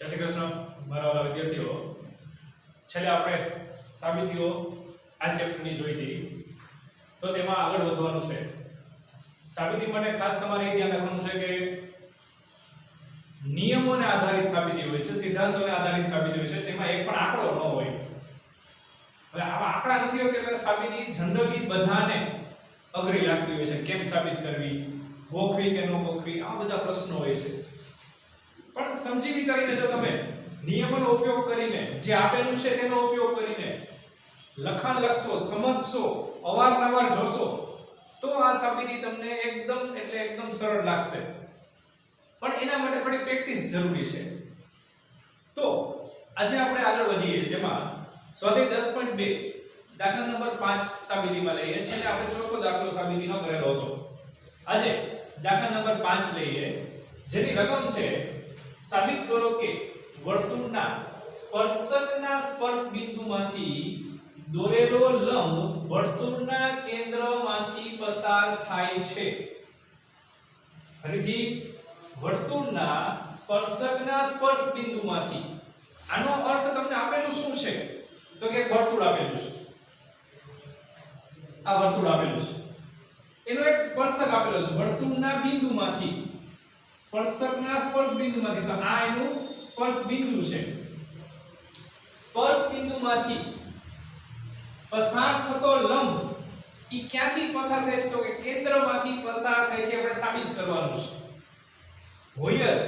જય શ્રી કૃષ્ણ મારા વાલા વિદ્યાર્થીઓ, છેલ્લે આપણે સાબિતીઓ આ ચેપ્ટરની જોઈ હતી, તો તેમાં આગળ વધવાનું છે. સાબિતી માટે ખાસ તમારે એ ધ્યાન રાખવાનું છે કે નિયમોને આધારિત સાબિતી હોય છે, સિદ્ધાંતોને આધારિત સાબિતી હોય છે, તેમાં એક પણ આંકડો ન હોય. હવે આવા આંકડા નથી હોતા એટલે સાબિતી જનરલી બધાને અઘરી લાગતી હોય છે. કેમ સાબિત કરવી, ગોખવી કે ન ગોખવી, આ બધા પ્રશ્નો હોય છે. પણ સમજી વિચારીને જો તમે નિયમોનો ઉપયોગ કરીને, જે આપેલું છે તેનો ઉપયોગ કરીને લખાણ લખશો, સમજશો, અવારનવાર જોશો, તો આ સાબિતી તમને એકદમ સરળ લાગશે. પણ એના માટે થોડી પ્રેક્ટિસ જરૂરી છે. તો આજે આપણે આગળ વધીએ, જેમાં સ્વાધ્યાય 10.2 દાખલા નંબર 5 સાબિતીમાં લઈએ. છેલ્લે આપણે ચોથો દાખલો સાબિતીનો કરેલો હતો. આજે દાખલા નંબર 5 લઈએ, જેની રકમ છે સાબિત કરો કે વર્તુળના સ્પર્શકના સ્પર્શ બિંદુમાંથી દોરેલો લંબ વર્તુળના કેન્દ્રમાંથી પસાર થાય છે. ફરીથી, વર્તુળના સ્પર્શકના સ્પર્શ બિંદુમાંથી, આનો અર્થ તમને આપેલું શું છે? તો કે વર્તુળ આપેલું છે, આ વર્તુળ આપેલું છે, એનો એક સ્પર્શક આપેલો છે વર્તુળના બિંદુમાંથી, સ્પર્શકના સ્પર્શ બિંદુમાંથી. તો આ એનું સ્પર્શ બિંદુ છે. સ્પર્શ બિંદુમાંથી પસાર થતો લંબ ઈ ક્યાંથી પસાર થાય છે? તો કે કેન્દ્રમાંથી પસાર થાય છે. આપણે સાબિત કરવાનું છે. હોય જ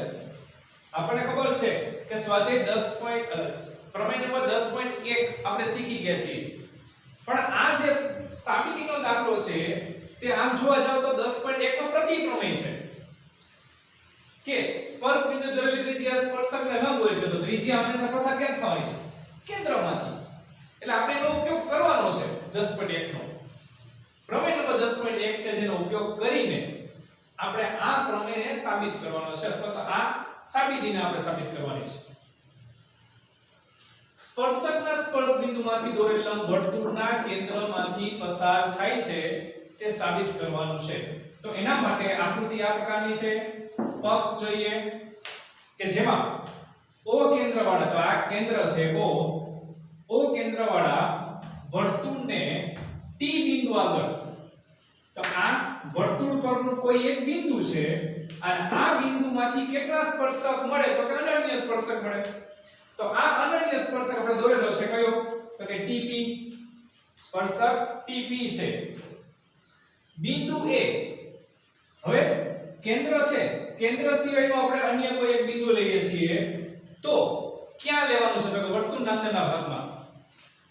આપણને ખબર છે કે સ્વાધ્યાય પ્રમેય નંબર 10.1 આપણે શીખી ગયા છીએ. પણ આ જે સાબિતીનો દાખલો છે તે આમ જોવા જાવ તો 10.1 નો પ્રતિપ્રમેય છે કે સ્પર્શ બિંદુ દરેલી ત્રિજ્યા સ્પર્શકને લંબ હોય છે, તો ત્રિજ્યા હંમેશા પસાર ક્યાં થવાની છે? કેન્દ્રમાંથી. એટલે આપણે એનો ઉપયોગ કરવાનો છે 10.1 નો. પ્રમેય નંબર 10.1 છે, જેનો ઉપયોગ કરીને આપણે આ પ્રમેયને સાબિત કરવાનો છે, અથવા તો આ સાબિતીને આપણે સાબિત કરવાની છે. સ્પર્શકના સ્પર્શ બિંદુમાંથી દોરેલ લંબ વર્તુળના કેન્દ્રમાંથી પસાર થાય છે, તે સાબિત કરવાનું છે. તો એના માટે આકૃતિ આ પ્રકારની છે. પક્ષ જોઈએ કે જેમાં O કેન્દ્રવાળા, તો આ કેન્દ્ર છે O કેન્દ્રવાળા વર્તુળને T બિંદુ આગળ, તો આ વર્તુળ પરનું કોઈ એક બિંદુ છે અને આ બિંદુમાંથી કેટલા સ્પર્શક મળે? તો કે અનન્ય સ્પર્શક મળે. તો આ અનન્ય સ્પર્શક આપણે દોરેલો છે કયો? તો કે TP. સ્પર્શક TP છે. બિંદુ A, હવે કેન્દ્ર છે, કેન્દ્ર સિવાયનો આપણે અન્ય કોઈ એક બિંદુ લઈએ છીએ, તો ક્યાં લેવાનું છે? તો કે વર્તુળના અંદરના ભાગમાં.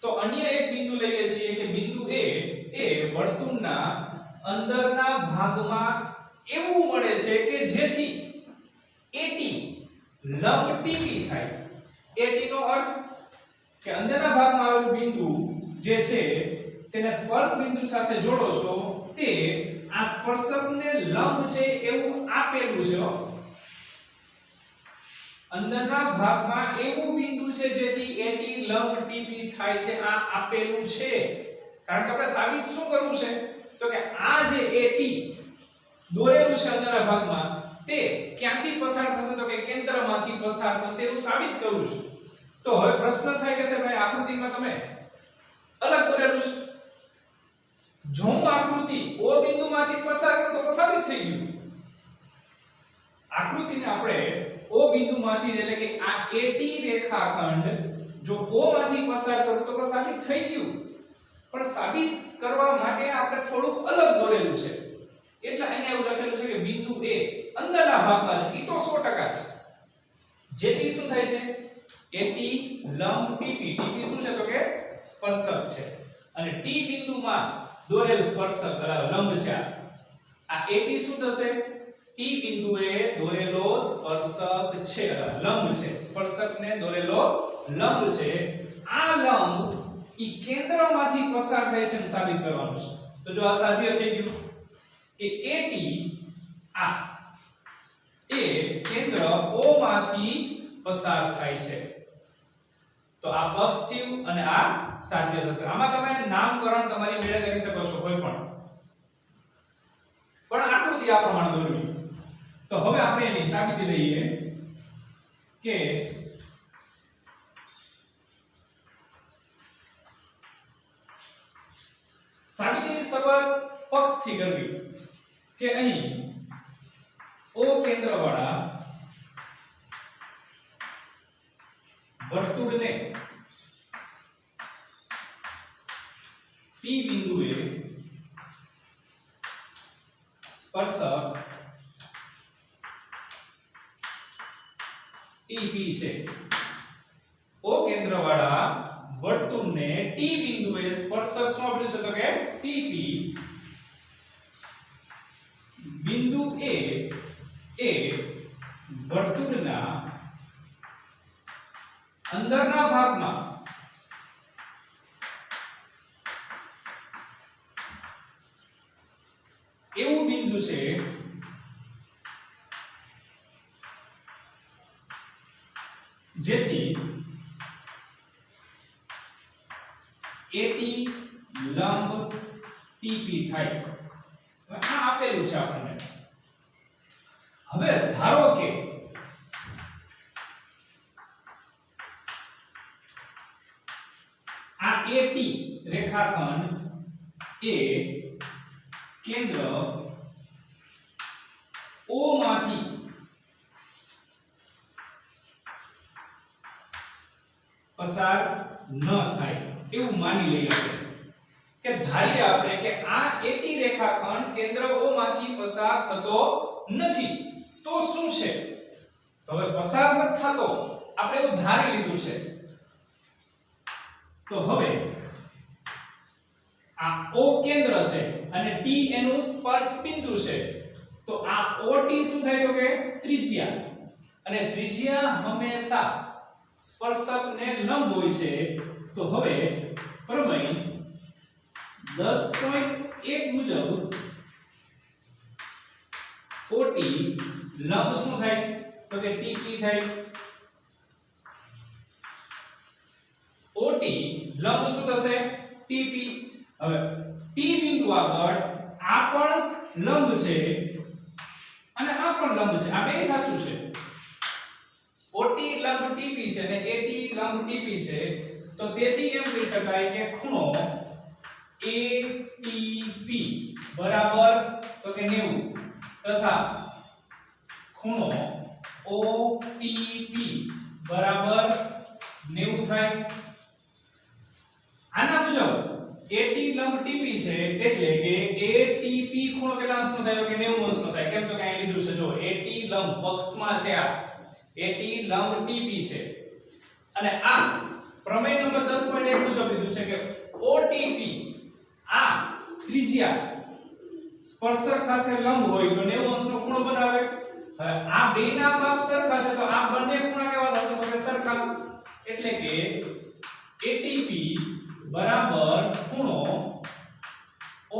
તો અન્ય એક બિંદુ લઈએ છીએ કે બિંદુ A એ વર્તુળના અંદરના ભાગમાં એવું મળે છે કે જેથી AT લંબ TP થાય. AT નો અર્થ કે અંદરના ભાગમાં આવેલું બિંદુ જે છે તેને સ્પર્શ બિંદુ સાથે જોડો છો, તે આ સ્પર્શકને લંબ છે એવું આપેલું છે. અંદરના ભાગમાં એવું બિંદુ છે જેથી AT લંબ TP થાય છે, આ આપેલું છે. કારણ કે આપણે સાબિત શું કરવું છે? તો કે આ જે AT દોરેલું છે અંદરના ભાગમાં, તે ક્યાંથી પસાર થશે? તો કે કેન્દ્રમાંથી પસાર થશે, એવું સાબિત કરવું છે. તો હવે પ્રશ્ન થાય કે છે ભાઈ આકૃતિમાં તમે અલગ દોરેલું છે, જો હું આકૃતિ O બિંદુમાંથી પસાર કરું તો સાબિત થઈ ગયું. આકૃતિને આપણે O બિંદુમાંથી, એટલે કે આ AT રેખાખંડ જો O માંથી પસાર કરું તો સાબિત થઈ ગયું. પણ સાબિત કરવા માટે આપણે થોડું અલગ દોરેલું છે. એટલે અહીંયા એવું લખેલું છે કે બિંદુ A અંદરના ભાગમાં છે, ઈ તો 100% છે. જેથી શું થાય છે? AT લંબ TP. TP શું છે? તો કે સ્પર્શક છે. અને T બિંદુમાં દોરેલ સ્પર્શક લંબ છે. આ AT શું થશે? T બિંદુએ દોરેલો સ્પર્શક છે, લંબ છે. સ્પર્શકને દોરેલો લંબ છે. આ લંબ ઈ કેન્દ્રમાંથી પસાર થાય છે, સાબિત કરવાનું છે. તો જો આ સાધ્ય થઈ ગયું કે AT આ એ કેન્દ્ર O માંથી પસાર થાય છે. તો આ પક્ષ થયું અને આ સાધ્ય થશે. આમાં તમે નામકરણ તમારી મેળે કરી શકો છો કોઈ પણ આકૃતિ આ પ્રમાણે દોરવી. તો હવે આપણે એની સાબિતી લઈએ કે સાબિતીની શરૂઆત પક્ષથી કરવી કે અહીં O કેન્દ્રવાળા વર્તુળને P બિંદુએ સ્પર્શક TP છે. O કેન્દ્રવાળા વર્તુળને T બિંદુએ સ્પર્શક શું આપ્યું છે તો કે TP બિંદુ A એ વર્તુળના અંદરના ભાગમાં એવું બિંદુ છે જેથી AT લંબ TP થાય. આ આપેલું છે આપણને. હવે ધારો કે આ AT રેખાખંડ એ કેન્દ્ર O માંથી પસાર ન થાય એવું માની લઈએ કે ધારીએ આપણે કે આ AT રેખાખંડ કેન્દ્ર O માંથી પસાર થતો નથી તો શું છે? હવે પસાર નથી થતો આપણે એવું ધારી લીધું છે તો હવે આ O કેન્દ્ર છે અને T એનું સ્પર્શ બિંદુ છે તો આ OT શું થાય તો કે ત્રિજ્યા અને ત્રિજ્યા હંમેશા સ્પર્શકને લંબ હોય છે તો હવે પ્રમેય 10.1 મુજબ OT લંબ શું થાય તો કે TP થાય. OT લંબ શું થશે TP. હવે T બિંદુ આગળ આ પણ લંબ છે અને આ પણ લંબ છે. આ બે સાચું છે. OT લંબ TP છે અને AT લંબ TP છે તો તેથી એમ કહી શકાય કે ખૂણો ATP બરાબર તો કે 90 તથા ખૂણો OTP બરાબર 90 થાય. આના મુજબ AT લંબ TP છે એટલે કે ATP ખૂણો કેટલા અંશનો થાય તો કે 90 અંશનો થાય. કેમ તો કે અહીં લીધું છે જો AT લંબ પક્ષમાં છે આ AT લંબ TP છે અને આ પ્રમેય નંબર 10.1 મુજબ લીધું છે કે OTP આ ત્રિજ્યા સ્પર્શક સાથે લંબ હોય તો 90 અંશનો ખૂણો બનાવે. હવે આ બેના માપ સરખા છે તો આ બંને ખૂણા કેવા થશે તો કે સરખા એટલે કે ATP બરાબર ખૂણો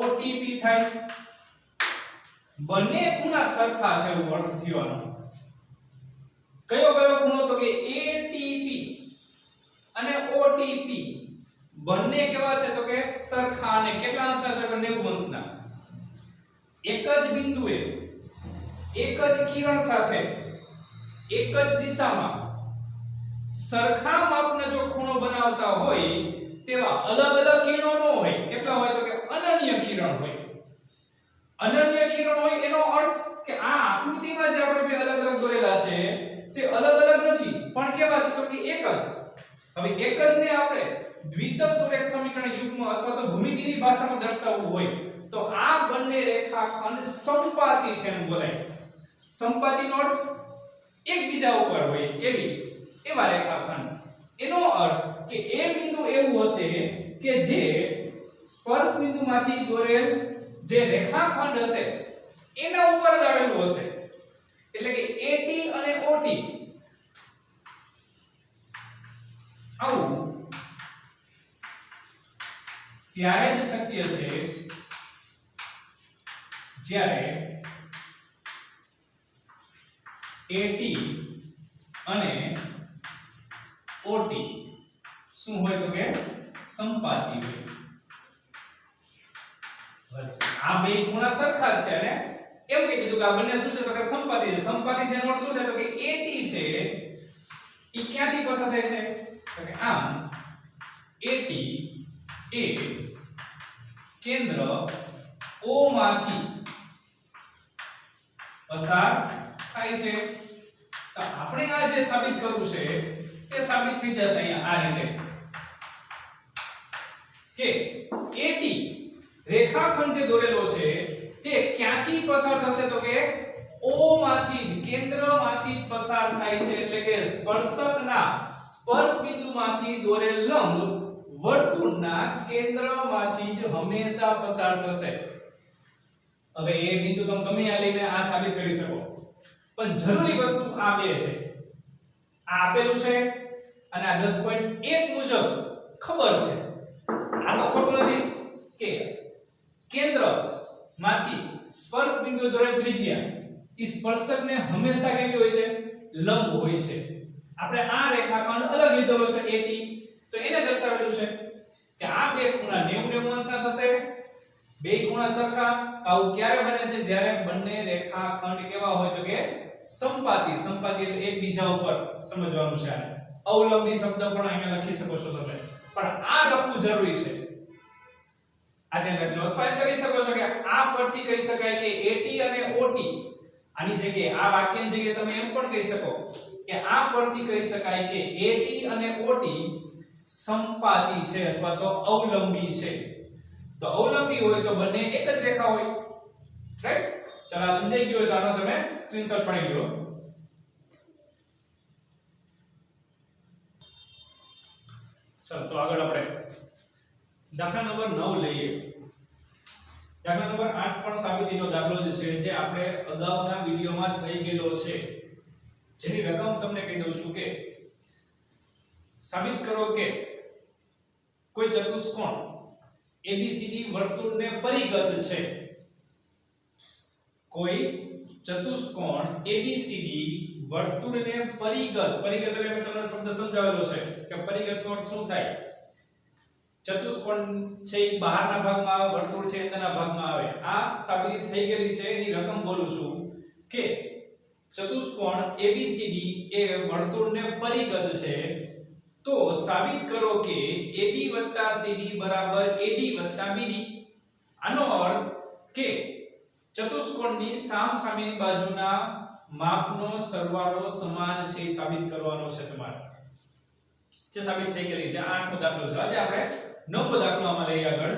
OTP થાય. બંને ખૂણા સરખા છે એવું અર્થ થયો. કયો કયો ખૂણો તો કે ATP અને OTP બંને કેવા છે તો કે સરખા અને કેટલા અંશના છે તો 90 અંશના. એક જ બિંદુએ એક જ કિરણ સાથે એક જ દિશામાં સરખા માપનો જો ખૂણો બનાવતા હોય તેવા અલગ અલગ કિરણો ન હોય. કેટલા હોય તો કે અનન્ય કિરણ હોય. અનન્ય કિરણ હોય એનો અર્થ કે આ આકૃતિમાં જે આપણે બે અલગ અલગ દોરેલા છે તે અલગ અલગ નથી પણ કેવા છે તો કે એક જ. હવે એક જ ને આપણે દ્વિચલ સુરેખ સમીકરણ યુગ્મ અથવા તો ભૂમિતિની ભાષામાં દર્શાવવું હોય તો આ બંને રેખાખંડ સંપાતી છે એમ બોલાય. સંપાતીનો અર્થ એકબીજા ઉપર હોય એવા રેખાખંડ. એનો અર્થ કે એ બિંદુ એવું હશે કે જે સ્પર્શ બિંદુમાંથી દોરેલ જે રેખાખંડ હશે એના ઉપર જ આવેલું હશે. એટલે કે AT અને OT આવું ત્યારે જ શક્ય છે જ્યારે AT અને OT શું હોય તો કે સંપાતી હોય. બસ આ બે ખૂણા સરખા જ છે અને એમ કહી દીધું કે આ બંને શું છે તો કે સંપાતી છે. સંપાતી છે એનો અર્થ શું થાય તો કે AT છે ઈ ક્યાંથી પસાર થાય છે તો કે આમ AT એ કેન્દ્ર O માંથી પસાર થાય છે તો આપણે આ જે સાબિત કરવું છે એ સાબિત થઈ જશે અહીંયા આ રીતે કે AT રેખાખંડ જે દોરેલો છે તે ક્યાંથી પસાર થશે તો કે O માંથી જ કેન્દ્રમાંથી પસાર થાય છે એટલે કે સ્પર્શકના સ્પર્શ બિંદુમાંથી દોરેલ લંબ વર્તુળના કેન્દ્રમાંથી જ હંમેશા પસાર થશે હવે એ બિંદુ તમે ગમે આ લઈને આ સાબિત કરી શકો પણ જરૂરી વસ્તુ આ બે છે આ આપેલું છે અને આ 10.1 મુજબ ખબર છે આ તો ખોટું નથી કે કેન્દ્રમાંથી સ્પર્શ બિંદુ દોરેલ ત્રિજ્યા ઈ સ્પર્શકને હંમેશા કેવી હોય છે લંબ હોય છે આપણે આ રેખાખંડ અલગ લીધેલો છે AT તો એને દર્શાવેલું છે કે આ બે ખૂણા 90 અંશના થશે બે ખૂણા સરખા આવું ક્યારે બને છે જ્યારે બંને રેખાખંડ કેવા હોય તો કે સંપાતી એટલે એકબીજા ઉપર સમજવાનું છે આને અવલંબી શબ્દ પણ અહીંયા લખી શકો છો તમે પણ આ લખવું જરૂરી છે આ ધ્યાન રાખજો અથવા એમ કરી શકો છો કે આ પરથી કહી શકાય કે AT અને OT આની જગ્યાએ આ વાક્યની જગ્યાએ તમે એમ પણ કહી શકો કે આ પરથી કહી શકાય કે AT અને OT સંપાતી છે અથવા તો અવલંબી છે તો અવલંબી હોય તો બંને એક જ રેખા હોય રાઈટ ચાલો આ સમજાઈ ગયું હોય તો આનો તમે સ્ક્રીનશોટ પાડી લો ચાલો તો આગળ આપણે દાખલા નંબર 9 લઈએ દાખલા નંબર 8 પણ સાબિતીનો દાખલો જ છે જે આપણે અગાઉના વિડિયોમાં થઈ ગયેલો છે જેની રકમ તમને કહી દઉં છું કે સાબિત કરો કે કોઈ ચતુષ્કોણ ABCD વર્તુળને પરિગત છે કોઈ ચતુષ્કોણ ABCD વર્તુળને પરિગત એટલે મેં તમને શબ્દ સમજાવેલો છે કે પરિગતનો અર્થ શું થાય ચતુષ્કોણ છે એ બહારના ભાગમાં આવે વર્તુળ છે અંદરના ભાગમાં આવે આ સાબિતી થઈ ગયેલી છે એની રકમ બોલું છું કે ચતુષ્કોણ ABCD એ વર્તુળને પરિગત છે તો સાબિત કરો કે AB CD AD BD આનો અર્થ કે ચતુષ્કોણની સામસામેની બાજુના માપનો સરવાળો સમાન છે એ સાબિત કરવાનો છે તમારે જે સાબિત થઈ ગયેલી છે આ 8મો દાખલો છે આજે આપણે 9મો દાખલો આમાં લઈએ આગળ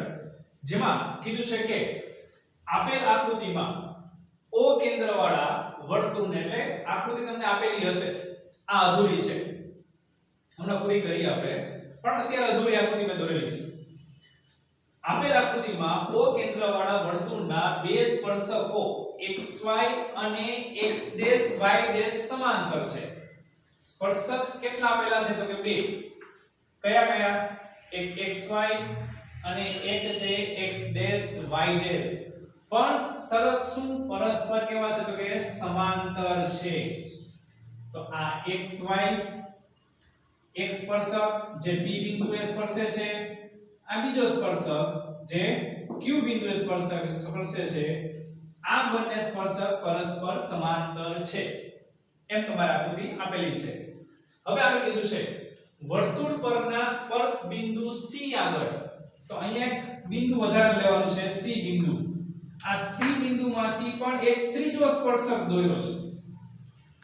જેમાં કીધું છે કે આપેલ આકૃતિમાં O કેન્દ્રવાળા વર્તુળને એટલે આકૃતિ તમને આપેલી હશે આ અધૂરી છે હમણાં પૂરી કરી આપણે પણ અત્યારે અધૂરી આકૃતિ મેં દોરેલી છે આપેલ આકૃતિમાં O કેન્દ્રવાળા વર્તુળના બે સ્પર્શકો xy અને x'y' સમાંતર છે સ્પર્શક કેટલા આપેલા છે તો કે બે કયા એક xy અને એક છે x'y' પણ શરત શું પરસ્પર કેવા છે તો કે સમાંતર છે તો આ xy એક સ્પર્શક જે P બિંદુએ સ્પર્શે છે આ બીજો સ્પર્શક જે Q બિંદુએ સ્પર્શે છે આ બંને સ્પર્શક પરસ્પર સમાંતર છે એમ તમારી આકૃતિ આપેલી છે હવે આગળ કીધું છે વર્તુળ પરના સ્પર્શ બિંદુ C આગળ તો અહીંયા એક બિંદુ વધારે લેવાનું છે C બિંદુ આ C બિંદુમાંથી પણ એક ત્રીજો સ્પર્શક દોર્યો છે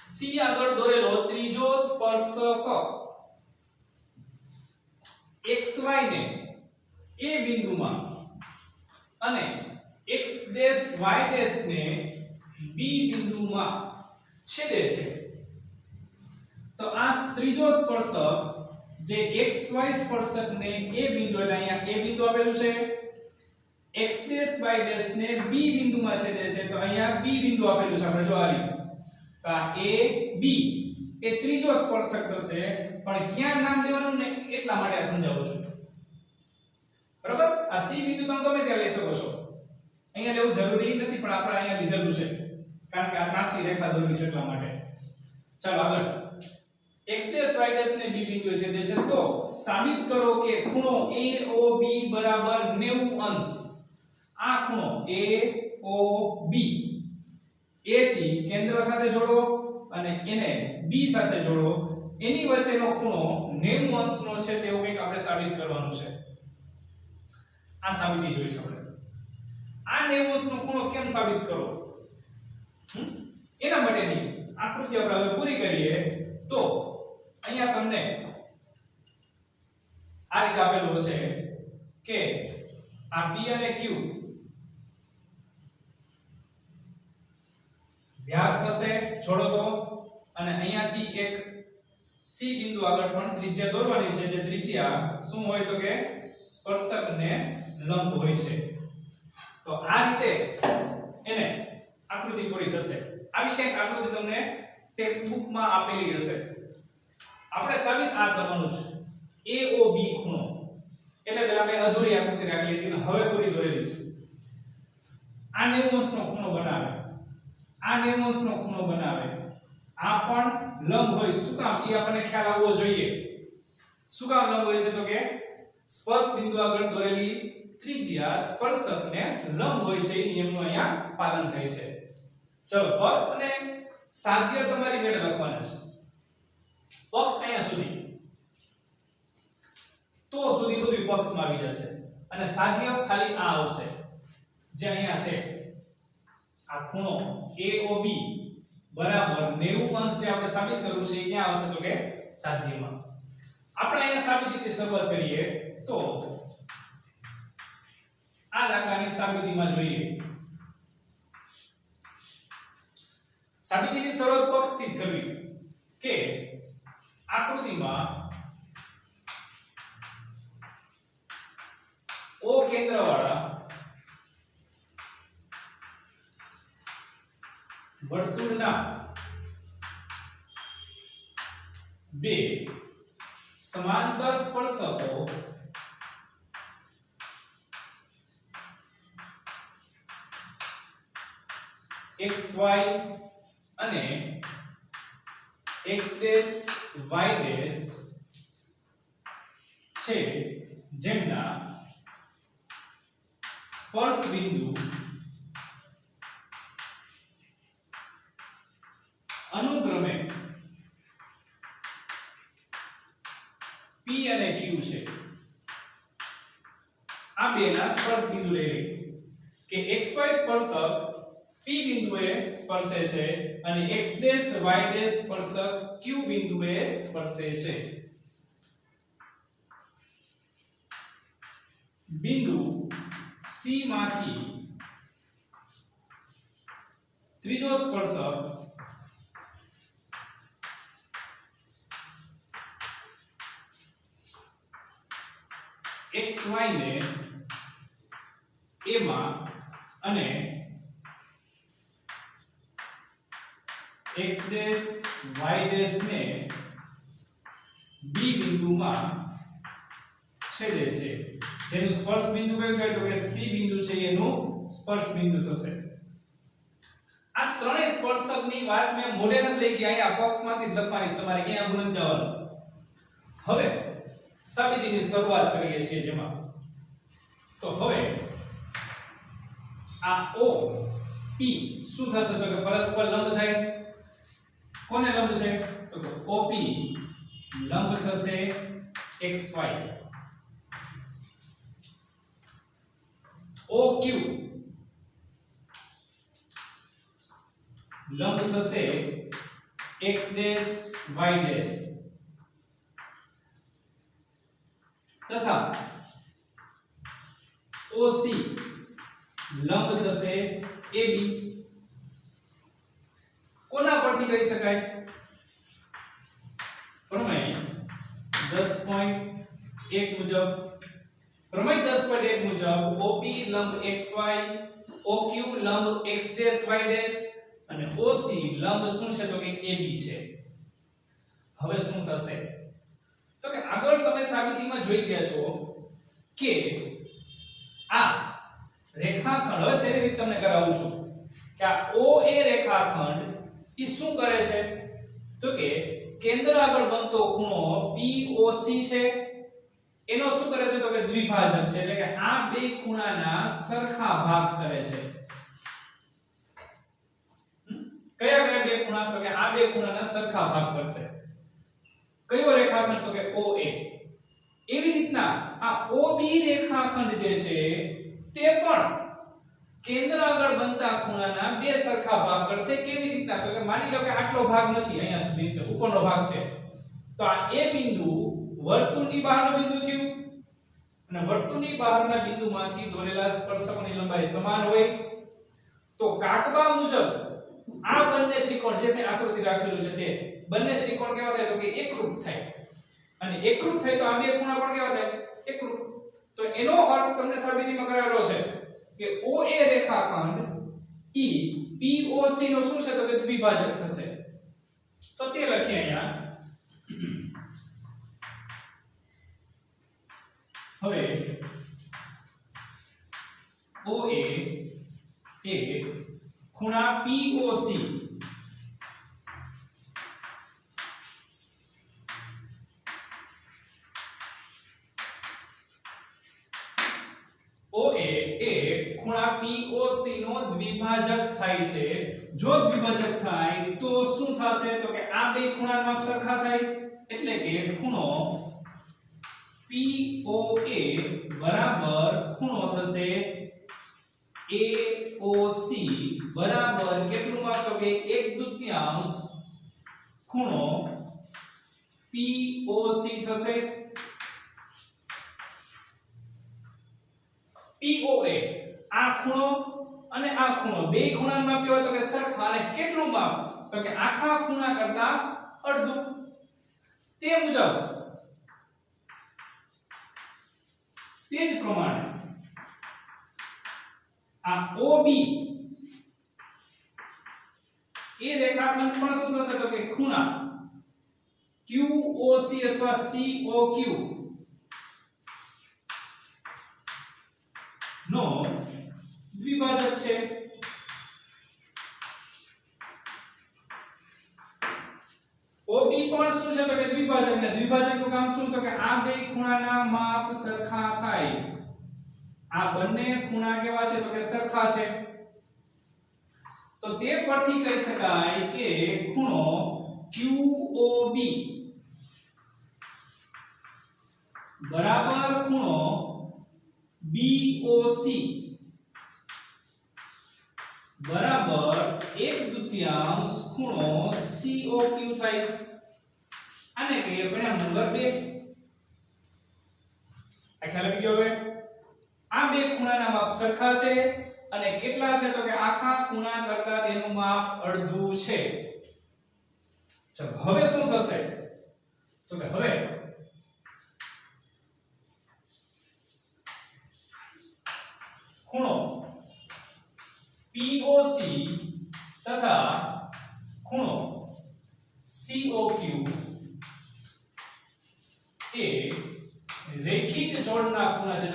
C આગળ દોરેલો ત્રીજો સ્પર્શક xy ને A બિંદુમાં અને x'y' ને B બિંદુમાં છેદે છે તો આ ત્રીજો સ્પર્શક જે xy સ્પર્શકને A બિંદુ એટલે અહીંયા A બિંદુ આપેલું છે x'y' ને B બિંદુમાં છેદે છે તો અહીંયા B બિંદુ આપેલું છે આપણે જો આ રીતે તો આ A B એ ત્રીજો સ્પર્શક થશે પણ ક્યાં નામ દેવાનું ને એટલા માટે આ સમજાવું છું બરાબર આ C બિંદુ તમે ગમે ત્યાં લઈ શકો છો અહીંયા લેવું જરૂરી નથી પણ આપણે અહીંયા લીધેલું છે કારણ કે આ ત્રાસી રેખા દોરવી છે એટલા માટે ચાલો આગળ x'y' ને B બિંદુએ છેદે છે તો સાબિત કરો કે ખૂણો AOB બરાબર 90 અંશ આ ખૂણો AOB A થી કેન્દ્ર સાથે જોડો અને એને B સાથે જોડો એની વચ્ચેનો ખૂણો 90 અંશનો છે તેવું કંઈક આપણે સાબિત કરવાનું છે. આ સાબિતી જોઈ છે આપણે. આ 90 અંશનો ખૂણો કેમ સાબિત કરો એના માટેની આકૃતિ આપણે હવે પૂરી કરીએ. તો અહીંયા તમને આ રીતે આપેલું છે કે આ P અને Q વ્યાસ થશે જોડો તો, અને અહીંયાથી એક C બિંદુ આગળ પણ ત્રિજ્યા દોરવાની છે. જે ત્રિજ્યા શું હોય તો કે સ્પર્શકને લંબ હોય છે. તો આ રીતે એને આકૃતિ પૂરી થશે. આવી કંઈક આકૃતિ તમને ટેક્સ્ટ બુકમાં આપેલી હશે. આપણે સાબિત આ કરવાનું છે AOB ખૂણો. એટલે પહેલા મેં અધૂરી આકૃતિ રાખી હતી ને હવે પૂરી દોરેલી છે. આ 90 અંશનો ખૂણો બનાવે, આ 90 અંશનો ખૂણો બનાવે, આ પણ લંબ હોય. શું કામ એ આપણને ખ્યાલ આવવો જોઈએ. શું કામ લંબ હોય છે તો કે સ્પર્શ બિંદુ આગળ દોરેલી ત્રિજ્યા સ્પર્શકને લંબ હોય છે. એ નિયમનું અહીંયા પાલન થાય છે. ચલો પક્ષ અને સાધ્ય તમારી મેળે લખવાના છે. પક્ષ અહીંયા સુધી તો સુધી બધું પક્ષમાં આવી જશે અને સાધ્ય ખાલી આ આવશે જે અહીંયા છે. આ ખૂણો AOB બરાબર 90 અંશ જે આપણે સાબિત કરવું છે એ ક્યાં આવશે તો કે સાધ્યમાં. આપણે અહીંયા સાબિતીથી શરૂઆત કરીએ તો આ દાખલાની સાબિતીમાં જોઈએ. સાબિતીની શરૂઆત પક્ષથી જ કરવી કે આકૃતિમાં O કેન્દ્રવાળા વર્તુળના બે સમાંતર સ્પર્શકો XY અને X ડેશ Y ડેશ છે જેમના સ્પર્શ બિંદુ અનુક્રમે P અને Q છે. આ બેના સ્પર્શ બિંદુ લઈ લઈએ કે XY સ્પર્શક P બિંદુએ સ્પર્શે છે અને X ડેશ Y ડેશ સ્પર્શક Q બિંદુએ સ્પર્શે છે. બિંદુ C માંથી ત્રીજો સ્પર્શક XY ને A માં અને X ડેશ Y ડેશ ને B બિંદુમાં છેદે છે. જેનું સ્પર્શ બિંદુ કયું થાય તો કે C બિંદુ છે એનું સ્પર્શ બિંદુ થશે. આ ત્રણેય સ્પર્શકની વાત મેં મોઢે નથી લખી, અહીંયા પક્ષમાંથી જ લખવાની છે. તમારે ક્યાં આગળ નથી જવાનું. હવે સાબિતીની શરૂઆત કરીએ છીએ જેમાં તો હવે આ O P શું થશે તો કે પરસ્પર લંબ થાય. કોને લંબ છે તો કે OP લંબ થશે XY. OQ લંબ થશે X ડેશ Y ડેશ તથા OC લંબ થશે AB. કોના પરથી કહી શકાય પ્રમેય 10.1 મુજબ. પ્રમેય 10.1 મુજબ OP લંબ XY, OQ લંબ X ડેશ Y ડેશ અને OC લંબ શું છે તો કે AB છે. હવે શું થશે તો કે આગળ તમે સાબિતીમાં જોઈ ગયા છો કે આ રેખાખંડ, હવે શેની રીતે તમને કરાવું છું કે આ OA રેખાખંડ ઈ શું કરે છે તો કે કેન્દ્ર આગળ બનતો ખૂણો POC છે એનો શું કરે છે તો કે દ્વિભાજક છે. એટલે કે આ બે ખૂણાના સરખા ભાગ કરે છે. કયા કયા બે ખૂણા તો કે આ બે ખૂણાના સરખા ભાગ કરશે. કયો રેખાખંડ તો કે OA એવી રીતના આ OB રેખાખંડ જે છે તે પણ કેન્દ્ર આગળ બનતા ખૂણાના બે સરખા ભાગ કરશે કેવી રીતના તો કે માની લો કે આટલો ભાગ નથી અહીંયા સુધી છે ઉપરનો ભાગ છે તો આ A બિંદુ વર્તુળની બહારનું બિંદુ થયું અને વર્તુળની બહારના બિંદુમાંથી દોરેલા સ્પર્શકની લંબાઈ સમાન હોય તો કાકબા મુજબ આ બંને ત્રિકોણ જે મેં આકૃતિ રાખેલું છે તે બંને ત્રિકોણ કેવા થાય તો કે એકરૂપ થાય અને એકરૂપ થાય તો આ બે ખૂણા પણ કેવા થાય એકરૂપ તો એનો અર્થ તમને સાબિતીમાં કરાવેલો છે કે OA રેખાખંડ E POC નો શું છે તો કે દ્વિભાજક થશે તો તે લખીએ અહીંયા હવે OA એ ખૂણા POC OA એ ખૂણા POC નો દ્વિભાજક થાય છે જો દ્વિભાજક થાય તો શું થશે તો કે આ બે ખૂણાના માપ સરખા થાય એટલે કે ખૂણો POA બરાબર ખૂણો થશે AOC બરાબર કેટલું માપ તો કે 1/2 ખૂણો POC થશે POA આ ખૂણો અને આ ખૂણો બે ખૂણાનું માપ કેવાય તો કે સરખા અને કેટલું માપ તો કે આખા ખૂણા કરતા અડધું તે મુજબ તે જ પ્રમાણે આ OB એ રેખાખંડ પણ શું થશે તો કે ખૂણા QOC અથવા COQ નો દ્વિભાજક છે OB પણ શું છે તો કે દ્વિભાજક ને દ્વિભાજકનું કામ શું તો કે આ બે ખૂણાના માપ સરખા થાય આ બંને ખૂણા કેવા છે તો કે સરખા છે તો તે પરથી કહી શકાય કે ખૂણો QOB બરાબર ખૂણો BOC બરાબર 1/2 ખૂણો COQ થાય આને કહીએ પરિણામ નંબર 2 આ ખ્યાલ આવી ગયો હવે આ બે ખૂણાના માપ સરખા છે અને કેટલા છે તો કે આખા ખૂણા કરતા તેનું માપ અડધું છે ચાલો હવે શું થશે તો કે હવે ખૂણો POC તથા ખૂણો COQ એ રેખિક જોડના ખૂણા છે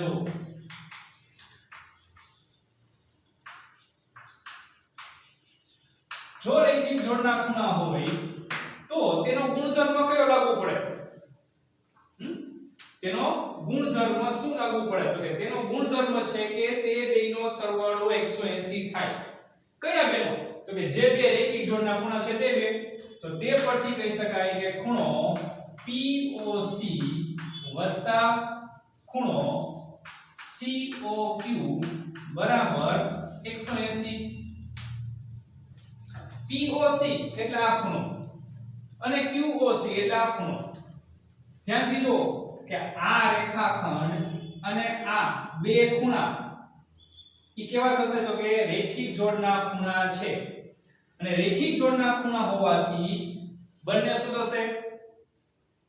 જો રેખિક જોડના ખૂણા હોય તો તેનો ગુણધર્મ કયો લાગુ પડે તેનો ગુણધર્મ શું લાગુ પડે તો કે તેનો ગુણધર્મ છે કે તે બેનો સરવાળો 180 થાય કયા બેનો તો કે જે બે રેખિક જોડના ખૂણા છે તે બે તો તે પરથી કહી શકાય કે ખૂણો POC વત્તા ખૂણો COQ બરાબર 180 POC એટલે આ ખૂણો અને QOC એટલે આ ખૂણો ધ્યાનથી જો કે આ રેખાખંડ અને આ બે ખૂણા ઈ કેવા થશે તો કે રેખિક જોડના ખૂણા છે અને રેખિક જોડના ખૂણા હોવાથી બંને શું થશે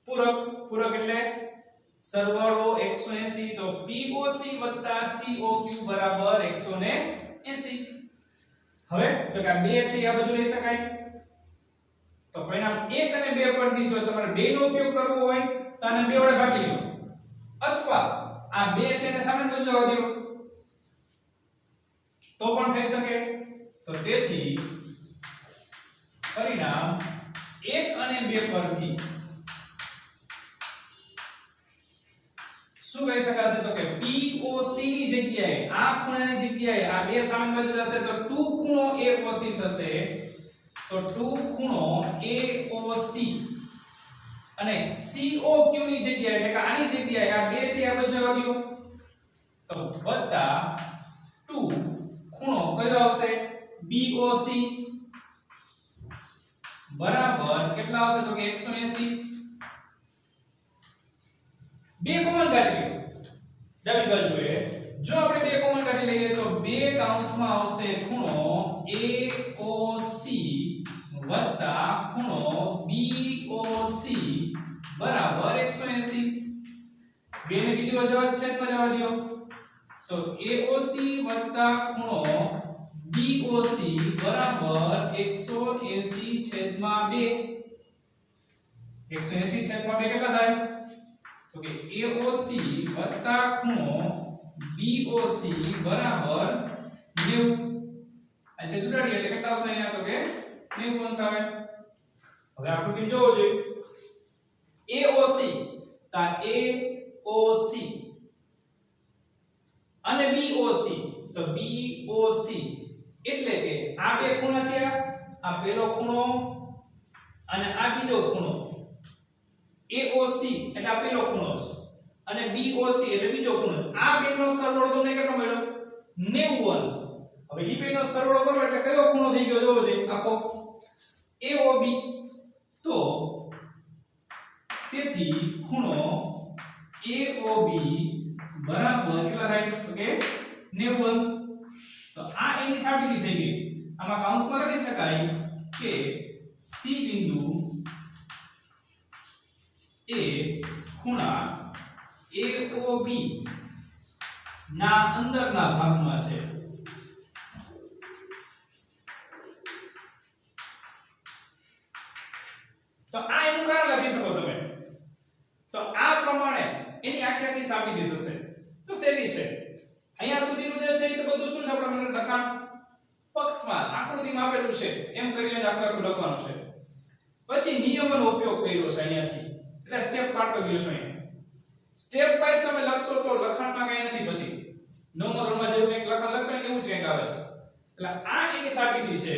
પૂરક પૂરક એટલે સરવાળો 180 તો POC વત્તા COQ બરાબર 180 હવે તો કે આ બે છે આ બાજુ લઈ શકાય તો પરિણામ 1 અને 2 પરથી જો તમારે 2 નો ઉપયોગ કરવો હોય તો આને 2 વડે ભાગી લો અથવા આ 2 છે ને સામાન્ય બાજુ જવા દો તો પણ થઈ શકે તો તેથી પરિણામ 1 અને 2 પરથી શું કહી શકાશે તો કે POC ની જગ્યાએ આ ખૂણાની જગ્યાએ આ બે સામાન્ય બાજુ જશે તો 2 ખૂણો AOC થશે તો 2 ખૂણો AOC અને COQ ની જગ્યાએ એટલે કે આની જગ્યાએ આ બે છે આ બધું જવા દો તો વત્તા 2 ખૂણો કયો આવશે BOC બરાબર કેટલા આવશે તો કે 180 બે કોમન કાઢી લો ડાબી બાજુએ જો આપણે બે કોમન કાઢી લઈએ તો બે કૌંસમાં આવશે ખૂણો AOC વત્તા ખૂણો BOC બરાબર 180 બે ને બીજી બાજુ છેદમાં જવા દો તો AOC વત્તા ખૂણો BOC બરાબર 180 છેદમાં 2 180 છેદમાં 2 કેટલા થાય તો કે AOC વત્તા ખૂણો BOC બરાબર 90 આ છે ઉડાડી એટલે કેટલા આવશે અહીંયા તો કે 90 અંશ આવે હવે આકૃતિ જોવો જોઈએ AOC તા AOC અને BOC તો BOC એટલે કે આ બે ખૂણા થયા આ પહેલો ખૂણો અને આ બીજો ખૂણો AOC એટલે આ પહેલો ખૂણો છે અને BOC એટલે બીજો ખૂણો આ બેનો સરવાળો તમને કેટલો મળ્યો 90 અંશ હવે ઈ બેનો સરવાળો કરો એટલે કયો ખૂણો થઈ ગયો જોવો જોઈએ આખો AOB તો તેથી ખૂણો AOB બરાબર કેટલા થાય તો કે 90 અંશ તો આ એની સાબિતી થઈ ગઈ આમાં કૌંસમાં લખી શકાય કે C બિંદુ એ ખૂણા AOB ના અંદરના ભાગમાં છે તો આ એનું કારણ લખી શકો તમે તો આ પ્રમાણે એની આખી સાબિતી થશે તો સેલી છે અહીંયા સુધીનું જે છે એ તો બધું શું છે આપણે લખાણ પક્ષમાં આકૃતિમાં આપેલું છે એમ કરીને આખું લખવાનું છે પછી નિયમોનો ઉપયોગ કર્યો છે અહીંયાથી એટલે સ્ટેપ પાડતો ગયો છું અહીંયા સ્ટેપ વાઇઝ તમે લખશો તો લખાણમાં કઈ નથી પછી નવમા ધોરણમાં જેવું એક લખાણ લખતા એવું જ કંઈક આવે છે એટલે આ એની સાબિતી છે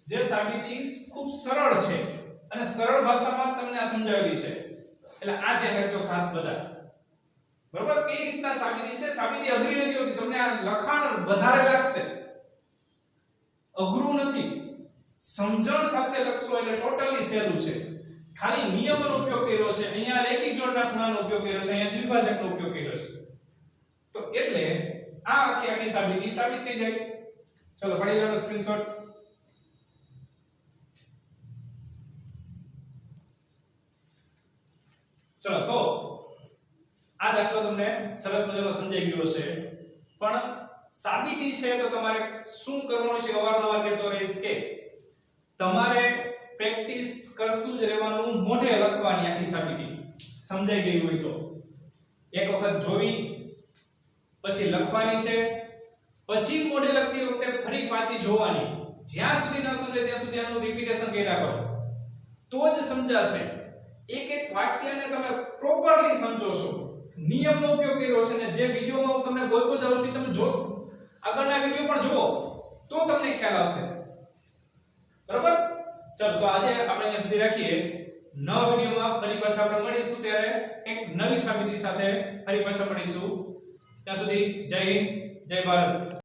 જે સાબિતી ખૂબ સરળ છે અને સરળ ભાષામાં તમને આ સમજાવેલી છે એટલે આ ધ્યાન રાખજો ખાસ બધા બરોબર કઈ રીતના સાબિતી છે સાબિતી અઘરી નથી હોતી તમને આ લખાણ વધારે લાગશે અઘરું નથી સમજણ સાથે લખશો એટલે ટોટલી સહેલું છે ખાલી નિયમનો ઉપયોગ કર્યો છે અહીંયા રેખિક જોડના ખૂણાનો ઉપયોગ કર્યો છે અહીંયા દ્વિભાજકનો ઉપયોગ કર્યો છે તો એટલે આ આખી સાબિતી સાબિત થઈ જાય ચલો પડી લેવાનો સ્ક્રીનશોટ ચલો તો આ દાખલો તમને સરસ મજાનો સમજાઈ ગયો છે પણ સાબિતી છે તો તમારે શું કરવાનું છે અવારનવાર કહેતો રહીશ કે તમારે પ્રેક્ટિસ કરતું જ રહેવાનું મોઢે લખવાની આખી સાબિતી સમજાઈ ગઈ હોય તો એક વખત જોવી પછી લખવાની છે પછી મોઢે લખતી વખતે ફરી પાછી જોવાની જ્યાં સુધી ન સમજે ત્યાં સુધી આનું રિપીટેશન કર્યા કરો તો જ સમજાશે એક એક વાક્યને તમે પ્રોપરલી સમજો છો નિયમનો ઉપયોગ કર્યો છે ને જે વિડિયોમાં હું તમને બોલતો જાઉં છું તમે જો આગળના વિડિયો પણ જુઓ તો તમને ખ્યાલ આવશે બરાબર ચલો તો આજે આપણે અહીંયા સુધી રાખીએ નવા વિડિયોમાં ફરી પાછા આપણે મળીશું ત્યારે એક નવી સાબિતી સાથે ફરી પાછા મળીશું ત્યાં સુધી જય હિન્દ જય ભારત